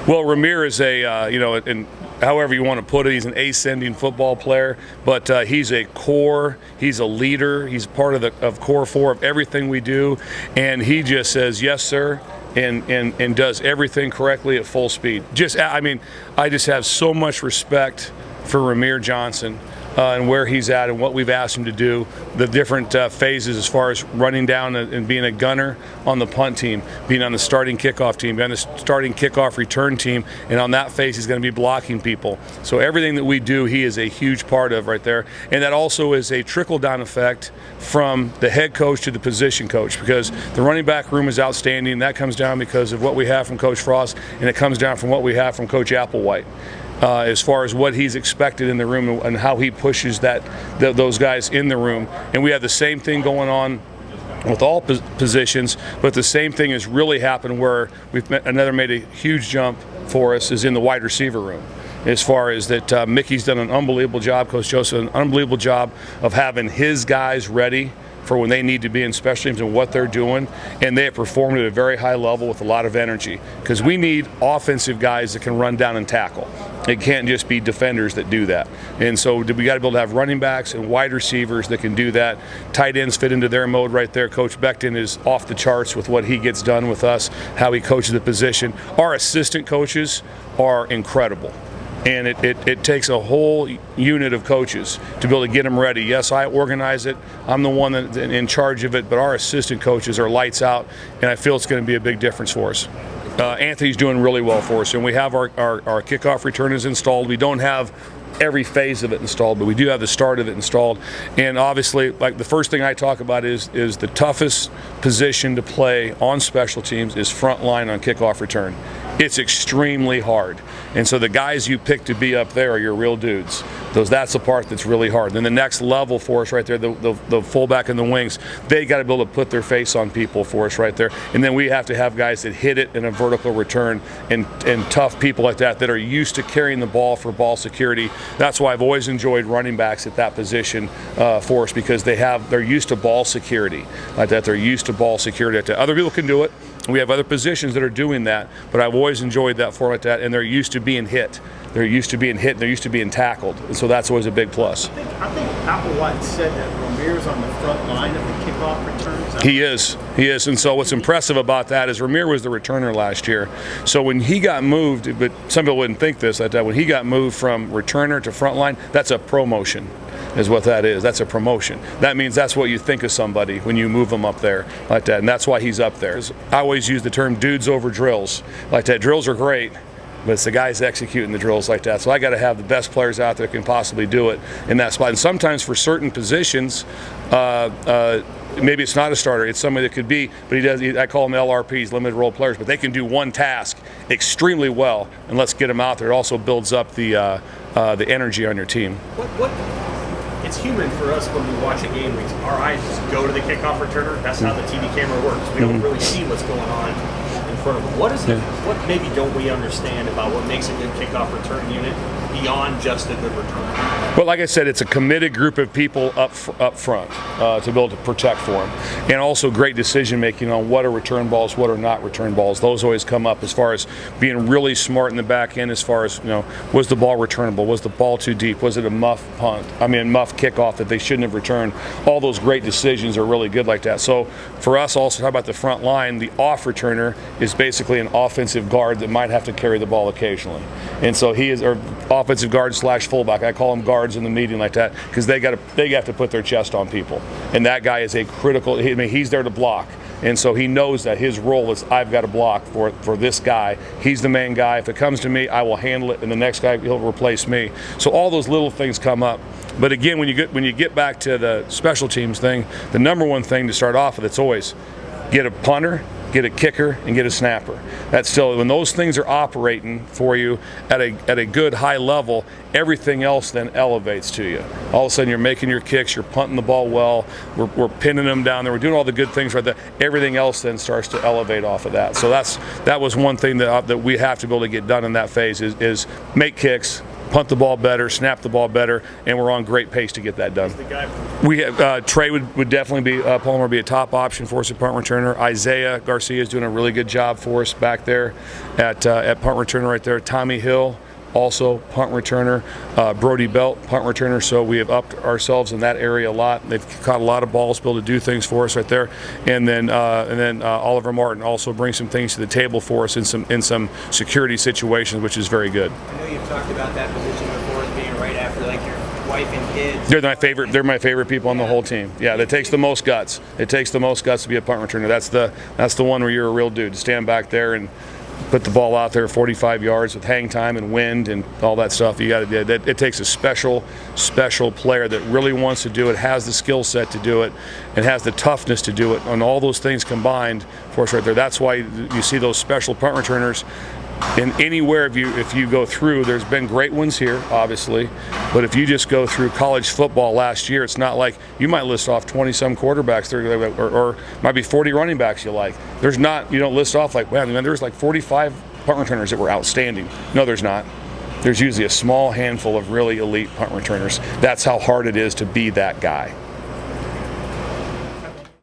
Well, Ramir is and however you want to put it, he's an ascending football player, but he's a core, he's a leader, he's part of core 4 of everything we do, and he just says, yes, sir, and does everything correctly at full speed. I just have so much respect for Ramir Johnson. And where he's at and what we've asked him to do, the different phases as far as running down and being a gunner on the punt team, being on the starting kickoff team, being on the starting kickoff return team, and on that phase he's going to be blocking people. So everything that we do, he is a huge part of right there. And that also is a trickle-down effect from the head coach to the position coach, because the running back room is outstanding. That comes down because of what we have from Coach Frost, and it comes down from what we have from Coach Applewhite. As far as what he's expected in the room and how he pushes those guys in the room. And we have the same thing going on with all positions, but the same thing has really happened where we've made a huge jump for us is in the wide receiver room. As far as that, Mickey's done an unbelievable job, Coach Joseph, an unbelievable job of having his guys ready for when they need to be in special teams and what they're doing, and they have performed at a very high level with a lot of energy, because we need offensive guys that can run down and tackle. It can't just be defenders that do that. And so we got to be able to have running backs and wide receivers that can do that. Tight ends fit into their mode right there. Coach Becton is off the charts with what he gets done with us, how he coaches the position. Our assistant coaches are incredible. And it takes a whole unit of coaches to be able to get them ready. Yes, I organize it. I'm the one that's in charge of it, but our assistant coaches are lights out, and I feel it's going to be a big difference for us. Anthony's doing really well for us, and we have our kickoff returners installed. We don't have every phase of it installed, but we do have the start of it installed. And obviously, like the first thing I talk about is the toughest position to play on special teams is front line on kickoff return. It's extremely hard. And so the guys you pick to be up there are your real dudes. That's the part that's really hard. Then the next level for us right there, the fullback and the wings, they got to be able to put their face on people for us right there. And then we have to have guys that hit it in a vertical return and tough people like that are used to carrying the ball for ball security. That's why I've always enjoyed running backs at that position for us, because they're used to ball security like that. They're used to ball security like that. Other people can do it. We have other positions that are doing that, but I've always enjoyed that format, and they're used to being hit. They're used to being hit, and they're used to being tackled, and so that's always a big plus. I think Applewhite said that Ramir's on the front line of the kickoff returns. He is, and so what's impressive about that is Ramir was the returner last year. So when he got moved, but some people wouldn't think this, that when he got moved from returner to front line, that's a promotion. Is what that is. That's a promotion. That means that's what you think of somebody when you move them up there like that, and that's why he's up there. I always use the term dudes over drills like that. Drills are great, but it's the guys executing the drills like that. So I got to have the best players out there that can possibly do it in that spot. And sometimes for certain positions, maybe it's not a starter, it's somebody that could be, but I call them LRPs, limited role players, but they can do one task extremely well, and let's get them out there. It also builds up the energy on your team. It's human for us when we watch a game. Our eyes just go to the kickoff returner. That's how the TV camera works. We don't really see what's going on in front of them. What maybe don't we understand about what makes a good kickoff return unit beyond just a good return? Well, like I said, it's a committed group of people up front to be able to protect for them, and also great decision making on what are return balls, what are not return balls. Those always come up as far as being really smart in the back end. As far as was the ball returnable? Was the ball too deep? Was it a muff kickoff that they shouldn't have returned? All those great decisions are really good like that. So for us, also talk about the front line. The off returner is basically an offensive guard that might have to carry the ball occasionally, and so he is our offensive guard / fullback. I call them guards in the meeting like that, because they have to put their chest on people, and that guy is a critical. He's there to block, and so he knows that his role is I've got to block for this guy. He's the main guy. If it comes to me, I will handle it, and the next guy he'll replace me. So all those little things come up. But again, when you get back to the special teams thing, the number one thing to start off with, it's always get a punter, get a kicker, and get a snapper. That's still, when those things are operating for you at a good high level, everything else then elevates to you. All of a sudden you're making your kicks, you're punting the ball well, we're pinning them down there, we're doing all the good things right there. Everything else then starts to elevate off of that. So that was one thing that we have to be able to get done in that phase is make kicks, punt the ball better, snap the ball better, and we're on great pace to get that done. We have Trey would definitely be Palmer be a top option for us at punt returner. Isaiah Garcia is doing a really good job for us back there at punt returner right there. Tommy Hill, also punt returner. Brody Belt, punt returner. So we have upped ourselves in that area a lot. They've caught a lot of balls, be able to do things for us right there. And then Oliver Martin also brings some things to the table for us in some security situations, which is very good. I know you've talked about that position before as being right after like your wife and kids. They're my favorite people on the whole team. Yeah, that takes the most guts. It takes the most guts to be a punt returner. That's the one where you're a real dude, to stand back there and put the ball out there 45 yards with hang time and wind and all that stuff. You got to do that. It takes a special player that really wants to do it, has the skill set to do it, and has the toughness to do it. And all those things combined for us right there. That's why you see those special punt returners. And anywhere, if you go through, there's been great ones here, obviously, but if you just go through college football last year, it's not like you might list off 20-some quarterbacks or might be 40 running backs you like. You don't list off like, wow, there's like 45 punt returners that were outstanding. No, there's not. There's usually a small handful of really elite punt returners. That's how hard it is to be that guy.